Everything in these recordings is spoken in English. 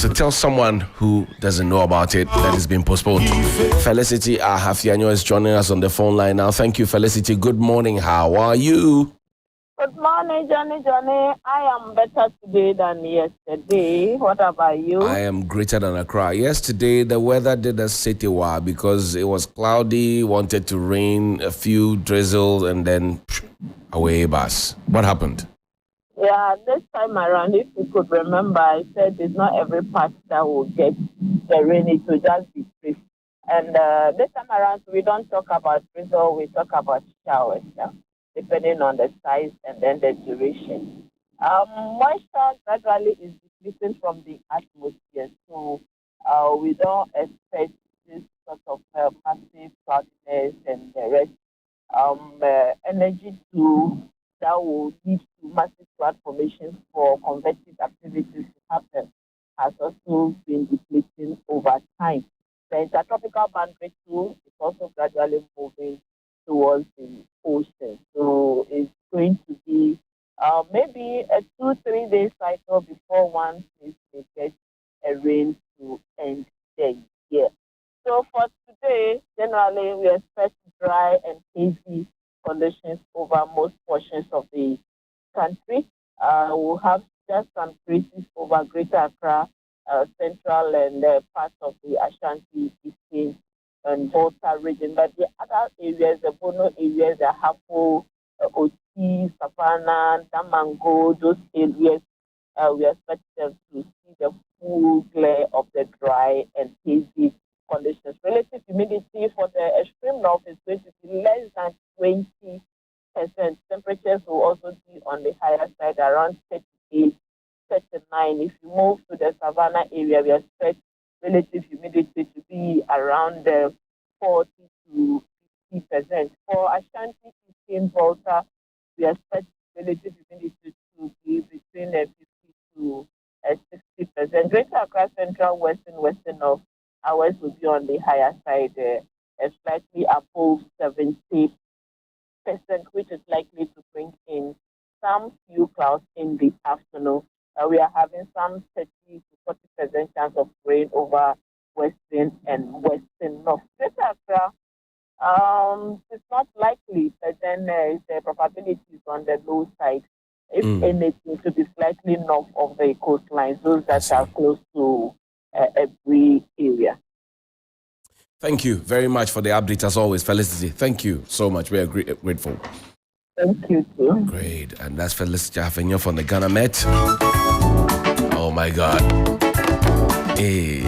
So tell someone who doesn't know about it that it's been postponed. Felicity Ahafianyo is joining us on the phone line now. Thank you, Felicity. Good morning. How are you? Good morning, Johnnie. I am better today than yesterday. What about you? I am greater than Accra. Yesterday, the weather did us sit a while because it was cloudy, wanted to rain, a few drizzles, and then away bus. What happened? Yeah, this time around, if you could remember, I said it's not every part that will get the rain. It will just be brief. And this time around, we don't talk about drizzle, we talk about showers. Yeah? Depending on the size and then the duration. Moisture gradually is decreasing from the atmosphere, so we don't expect this sort of massive cloudiness and the rest. Energy that will lead to massive cloud formations for convective activities to happen has also been depleting over time. The intertropical boundary too is also gradually moving towards the ocean. So it's going to be maybe a 2-3 day cycle before one place may get a rain to end the year. So for today, generally we expect dry and hazy conditions over most portions of the country. We'll have just some traces over Greater Accra, Central and parts of the Ashanti, Eastern and Volta region, but the other areas, the Bono areas, the Hapo, Oti, Savannah, Damango, those areas, we expect them to see the full glare of the dry and hazy conditions. Relative humidity for the extreme north is going to be less than 20%. Temperatures will also be on the higher side, around 38, 39. If you move to the Savannah area, we expect relative humidity to be around 40 to 50%. For Ashanti, Eastern Volta, we expect relative humidity to be between 50 to 60%. Greater Accra, Central, Western North, ours will be on the higher side, slightly above 70%, which is likely to bring in some few clouds in the afternoon. We are having some 30 to 40% chance of rain over Western and Western North. Greater Accra, it's not likely, but then the probability is on the low side. If anything, to be slightly north of the coastline, those that are close to every area. Thank you very much for the update as always, Felicity. Thank you so much. We are grateful. Thank you too. Great. And that's Felicity Ahafianyo from the Ghana Met. Oh my God. Hey.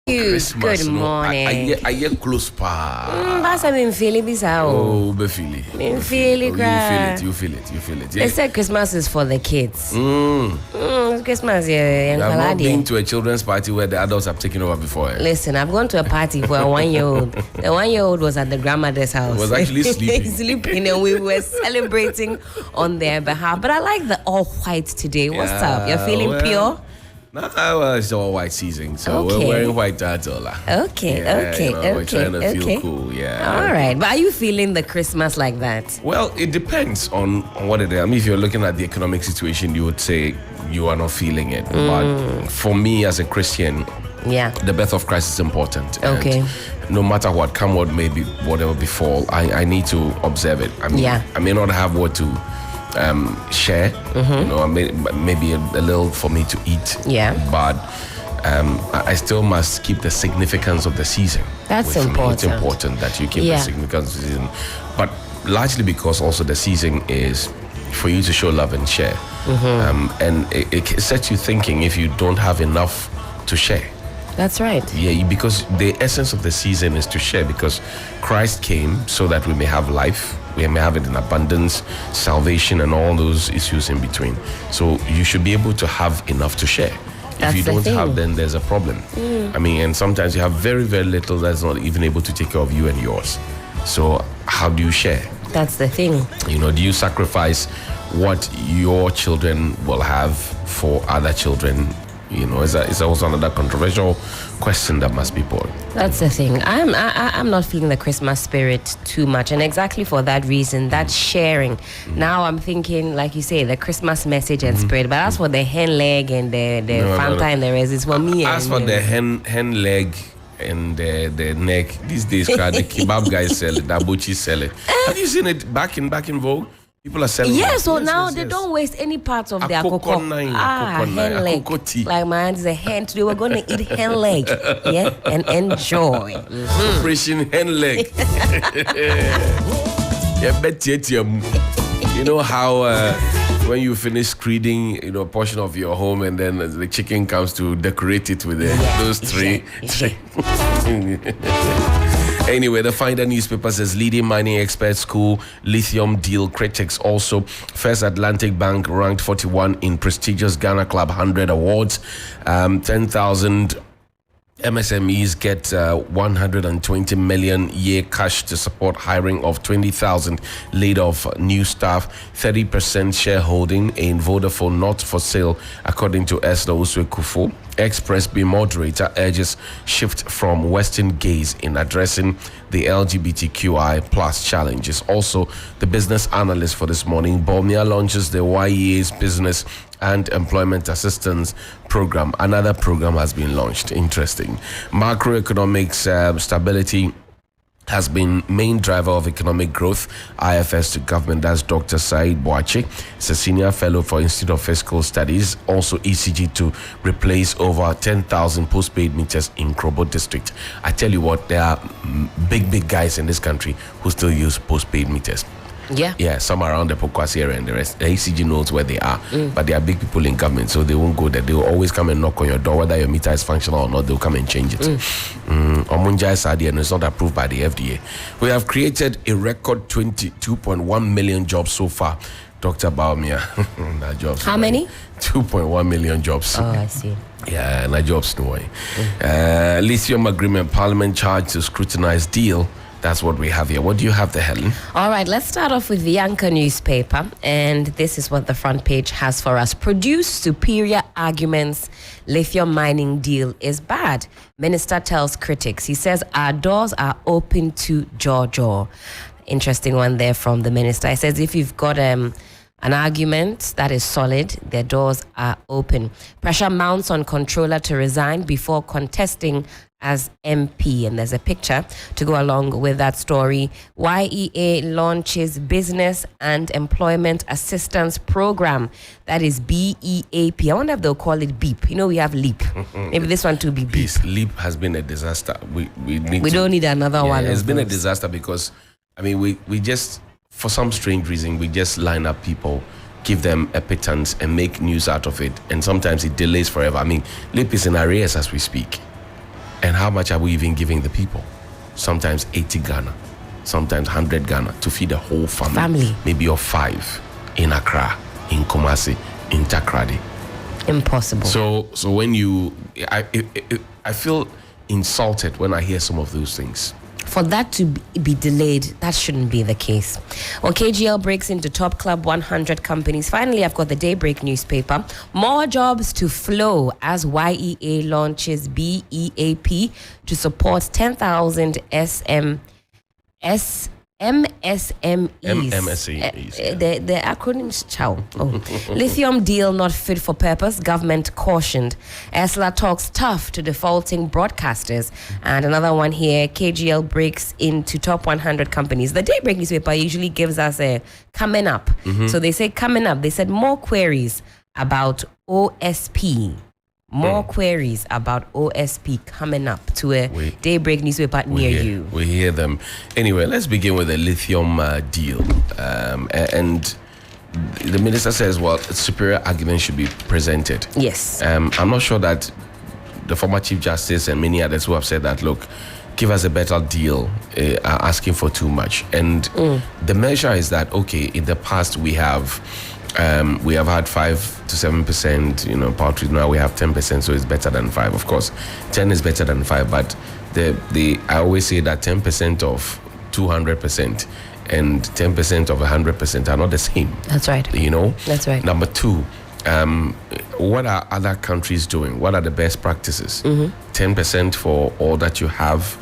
Christmas, Good morning. I hear close pa. Basta me feel it bizarre. Oh, be feel it. Me feel it. You feel it. They said Christmas is for the kids. Christmas, I've not been to a children's party where the adults have taken over before. Listen, I've gone to a party for a 1-year-old. The 1-year-old was at the grandmother's house. Was actually sleeping. And we were celebrating on their behalf. But I like the all white today. What's up? You're feeling pure? Nah, well, it's all white season, so Okay. we're wearing white turtle. Okay, We're trying to feel cool, yeah. All right, but are you feeling the Christmas like that? Well, it depends on what it is. I mean, if you're looking at the economic situation, you would say you are not feeling it. But for me as a Christian, Yeah. the birth of Christ is important. And Okay. no matter what, come what may be, whatever befall, I need to observe it. I mean, Yeah. I may not have what to share. You know, maybe a little for me to eat. Yeah. But I still must keep the significance of the season. That's with me. important. It's important that you keep Yeah. the significance of the season. But largely because also the season is for you to show love and share. And it sets you thinking if you don't have enough to share. That's right. Yeah, because the essence of the season is to share, because Christ came so that we may have life, we may have it in abundance, salvation, and all those issues in between. So you should be able to have enough to share. That's if you the don't thing. have, then there's a problem. I mean, and sometimes you have very, very little that's not even able to take care of you and yours. So how do you share? That's the thing. You know, do you sacrifice what your children will have for other children? You know, it's also another controversial question that must be put. That's the thing. I'm not feeling the Christmas spirit too much, and exactly for that reason, that sharing. Now I'm thinking, like you say, the Christmas message and spirit. But as for the hen leg and the Fanta and the rest, it's for me. As for the hen leg and the neck, these days, the kebab guys sell it, the abuchi sell it. Have you seen it back in vogue? People are selling. Yeah, it. so Yes, now yes, they yes. don't waste any parts of their Akoko cocoa. nine, Hen leg. akoko tea. Like my aunt is a hen. Today we're going to eat hen leg. Yeah, and enjoy. Operation hen leg. Yeah, bet you know how when you finish screening, you know, a portion of your home, and then the chicken comes to decorate it with those three. Anyway, the Finder newspaper says leading mining experts school lithium deal critics. Also, First Atlantic Bank ranked 41 in prestigious Ghana Club 100 awards. 10,000 MSMEs get 120 million year cash to support hiring of 20,000 laid off new staff. 30% shareholding in Vodafone not for sale, according to Esther Uswe-Kufo. Express B moderator urges shift from Western gaze in addressing the LGBTQI plus challenges. Also, the business analyst for this morning, Bomia launches the YEA's business and employment assistance program. Another program has been launched. Interesting. Macroeconomics stability has been main driver of economic growth. IFS to government. That's Dr. Said Boache. He's a senior fellow for Institute of Fiscal Studies. Also ECG to replace over 10,000 postpaid meters in Krobo district. I tell you what, there are big guys in this country who still use postpaid meters. Yeah, some around the Pokwasi area and the rest. The ACG knows where they are, but they are big people in government, so they won't go there. They will always come and knock on your door, whether your meter is functional or not. They'll come and change it. Omunja is and it's not approved by the FDA. We have created a record 22.1 million jobs so far. Dr. Baumia, that jobs. How many? 2.1 million jobs. Oh, I see. Yeah, and jobs no way. Lithium agreement, Parliament charged to scrutinize deal. That's what we have here. What do you have there, Helen? All right, let's start off with the Anchor newspaper. And this is what the front page has for us. Produce superior arguments. Lithium mining deal is bad. Minister tells critics. He says, our doors are open to jaw. Interesting one there from the minister. He says, if you've got an argument that is solid, their doors are open. Pressure mounts on controller to resign before contesting as MP. And there's a picture to go along with that story. YEA launches Business and Employment Assistance Program. That is BEAP. I wonder if they'll call it BEEP. You know, we have LEAP. Maybe this one too be BEEP. This LEAP has been a disaster. We don't need another one. It's been a disaster because, I mean, we just, for some strange reason, we just line up people, give them a pittance and make news out of it. And sometimes it delays forever. I mean, LEAP is in arrears as we speak. And how much are we even giving the people? Sometimes 80 Ghana, sometimes 100 Ghana to feed a whole family. Maybe of 5 in Accra, in Kumasi, in Takrady. Impossible. So when I feel insulted when I hear some of those things. For that to be delayed, that shouldn't be the case. Well, KGL breaks into top club 100 companies. Finally, I've got the Daybreak newspaper. More jobs to flow as YEA launches BEAP to support 10,000 MSMEs. MSEs. The acronyms, chow. Lithium deal not fit for purpose, government cautioned. Esla talks tough to defaulting broadcasters. And another one here, KGL breaks into top 100 companies. The Daybreak newspaper usually gives us a coming up. So they say coming up. They said more queries about OSP. More queries about OSP coming up to a Daybreak newspaper near you. We hear them. Anyway, let's begin with the lithium deal. And the minister says, well, superior argument should be presented. Yes. I'm not sure that the former Chief Justice and many others who have said that, look, give us a better deal, are asking for too much. And the measure is that, okay, in the past we have had 5 to 7%, poultry. Now we have 10%, so it's better than 5. Of course, 10 is better than 5, but I always say that 10% of 200% and 10% of 100% are not the same. That's right. That's right. Number 2, what are other countries doing? What are the best practices? 10% for all that you have.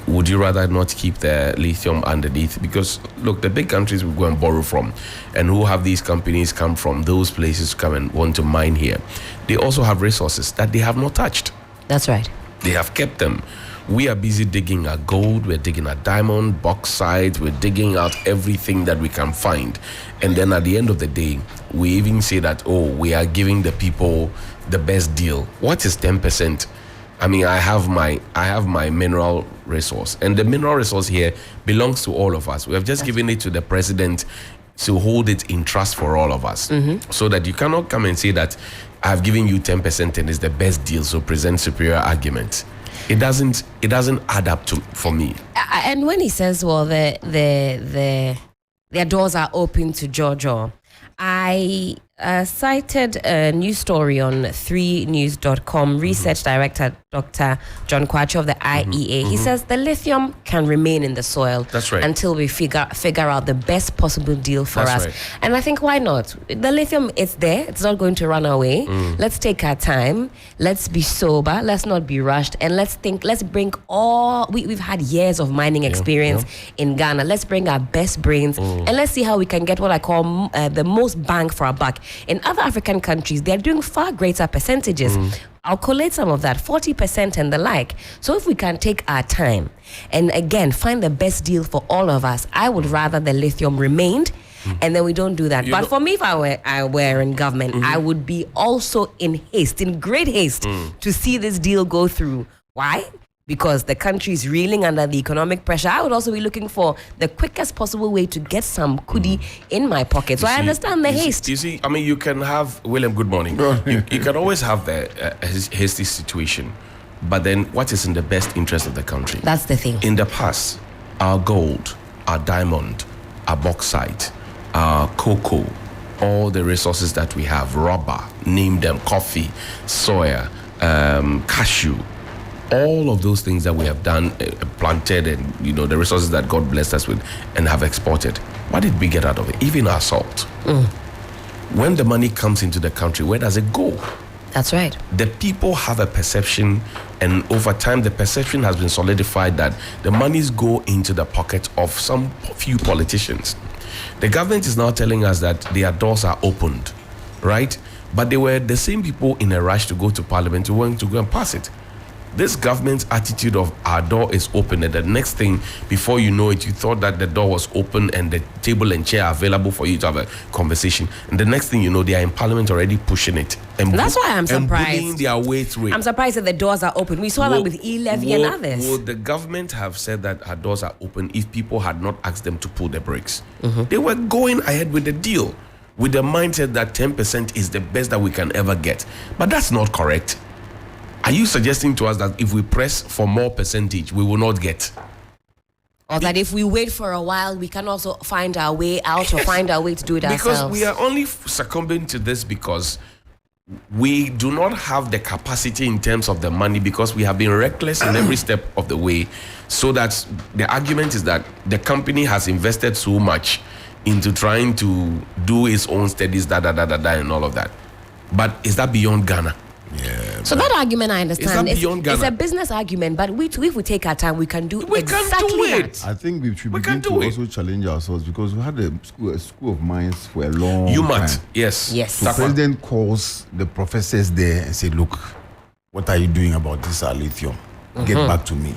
Would you rather not keep the lithium underneath? Because look, the big countries we go and borrow from, and who have these companies come from those places to come and want to mine here, they also have resources that they have not touched. That's right. They have kept them. We are busy digging our gold, we're digging our diamond, bauxite, we're digging out everything that we can find. And then at the end of the day, we even say that, we are giving the people the best deal. What is 10%? I mean, I have my mineral resource, and the mineral resource here belongs to all of us. We have just given it to the president to hold it in trust for all of us, so that you cannot come and say that I've given you 10% and it's the best deal, so present superior argument. It doesn't add up for me. And when he says, well, their doors are open to Jojo, I cited a news story on 3news.com. Research director Dr. John Kwacho of the IEA. He says the lithium can remain in the soil. That's right. Until we figure out the best possible deal for us. Right. And I think, why not? The lithium is there. It's not going to run away. Let's take our time. Let's be sober. Let's not be rushed. And let's bring we've had years of mining experience in Ghana. Let's bring our best brains and let's see how we can get what I call the most bang for our buck. In other African countries, they're doing far greater percentages. I'll collate some of that, 40% and the like. So if we can take our time and again find the best deal for all of us, I would rather the lithium remained, and then we don't do that. But for me, if I were in government, I would be also in great haste to see this deal go through. Why? Because the country is reeling under the economic pressure. I would also be looking for the quickest possible way to get some kudi in my pocket. So I understand the haste. You see, I mean, you can have, William, good morning. You can always have the hasty situation. But then what is in the best interest of the country? That's the thing. In the past, our gold, our diamond, our bauxite, our cocoa, all the resources that we have, rubber, name them, coffee, soya, cashew, all of those things that we have done, planted, and the resources that God blessed us with and have exported. What did we get out of it? Even our salt. When the money comes into the country, where does it go? That's right. The people have a perception, and over time the perception has been solidified that the monies go into the pocket of some few politicians. The government is now telling us that their doors are opened, right? But they were the same people in a rush to go to parliament who want to go and pass it. This government's attitude of our door is open, and the next thing, before you know it, you thought that the door was open and the table and chair are available for you to have a conversation. And the next thing you know, they are in parliament already pushing it. And that's why I'm surprised. And bullying their way through it. I'm surprised that the doors are open. We saw that with E-Levy and others. Would the government have said that our doors are open if people had not asked them to pull the brakes? They were going ahead with the deal with the mindset that 10% is the best that we can ever get. But that's not correct. Are you suggesting to us that if we press for more percentage, we will not get? Or that if we wait for a while, we can also find our way out or find our way to do it ourselves? Because we are only succumbing to this because we do not have the capacity in terms of the money because we have been reckless in every step of the way. So that the argument is that the company has invested so much into trying to do its own studies, and all of that. But is that beyond Ghana? Yeah. So that argument I understand. It's a business argument, but if we take our time, we can do exactly that. I think we should begin to also challenge ourselves because we had a school of mines for a long time. Yes. So the president calls the professors there and said, look, what are you doing about this lithium? Get back to me.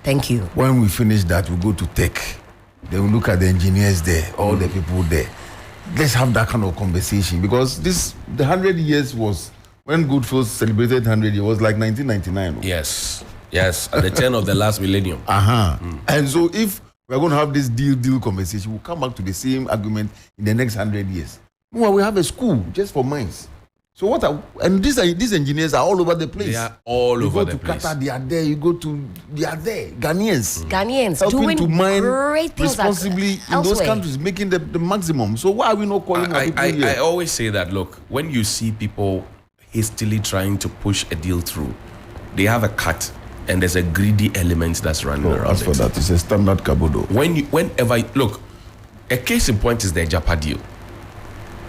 Thank you. When we finish that, we go to tech. Then we look at the engineers there, all the people there. Let's have that kind of conversation because the 100 years was when Goodfellow celebrated 100 years was like 1999. Yes, at the turn of the last millennium. And so if we're going to have this deal conversation, we'll come back to the same argument in the next 100 years. Well, we have a school just for mines. So these engineers are all over the place. They are all over the place. You go to Qatar, they are there. They are there. Ghanaians helping doing to mine great things responsibly in those countries, making the maximum. So why are we not calling people here? I always say that, look, when you see people hastily trying to push a deal through, they have a cut and there's a greedy element that's running around. As for that, it's a standard cabodo. Look, a case in point is the Japa deal.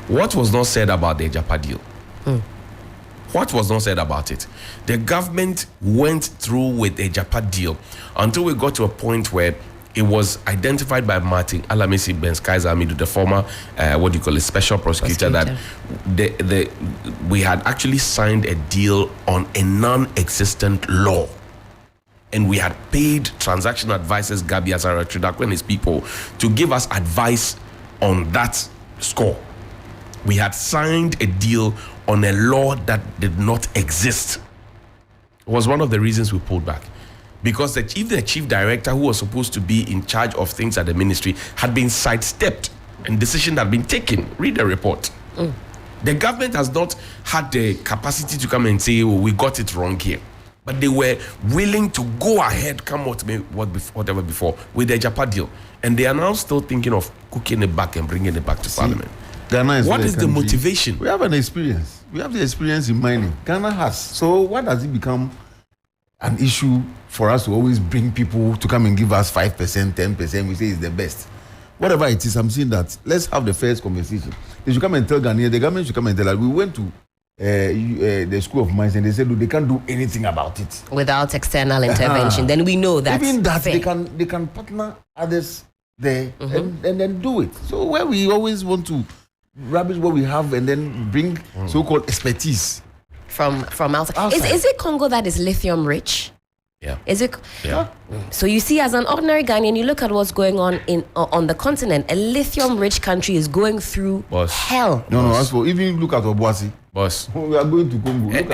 What was not said about the Japa deal? What was not said about it? The government went through with a Japa deal until we got to a point where it was identified by Martin Alamisi Ben-Skaiser, the former, special prosecutor, that we had actually signed a deal on a non-existent law. And we had paid transaction advisors, Gabi Azara and his people, to give us advice on that score. We had signed a deal on a law that did not exist. It was one of the reasons we pulled back. Because if the chief director who was supposed to be in charge of things at the ministry had been sidestepped and decision had been taken. Read the report. The government has not had the capacity to come and say, we got it wrong here. But they were willing to go ahead, come whatever before, with the Japa deal. And they are now still thinking of cooking it back and bringing it back to Parliament. Ghana is what is the motivation? We have an experience. We have the experience in mining. Ghana has. So why does it become an issue for us to always bring people to come and give us 5%, 10%? We say it's the best. Whatever it is, I'm saying that let's have the first conversation. They should come and tell Ghanaians, the government should come and tell us. We went to the School of Mines and they said, they can't do anything about it. Without external intervention. Then we know that. Even that, they can partner others there and then do it. So where we always want to rubbish what we have and then bring so-called expertise from outside. Is it Congo that is lithium rich? Yeah. Is it? Yeah. So you see, as an ordinary Ghanaian, you look at what's going on on the continent. A lithium-rich country is going through hell. No. As for even look at Obuasi. Boss. We are going to Congo. And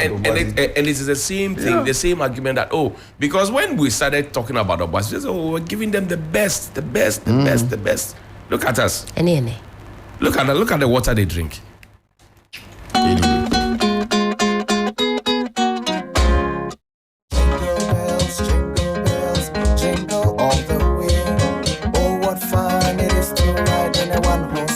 it is the same thing, the same argument that because when we started talking about Obuasi, we said, we're giving them the best. Look at us. Any. Look at the water they drink. Jingle all the way. Oh, what fun it is to ride in a one-horse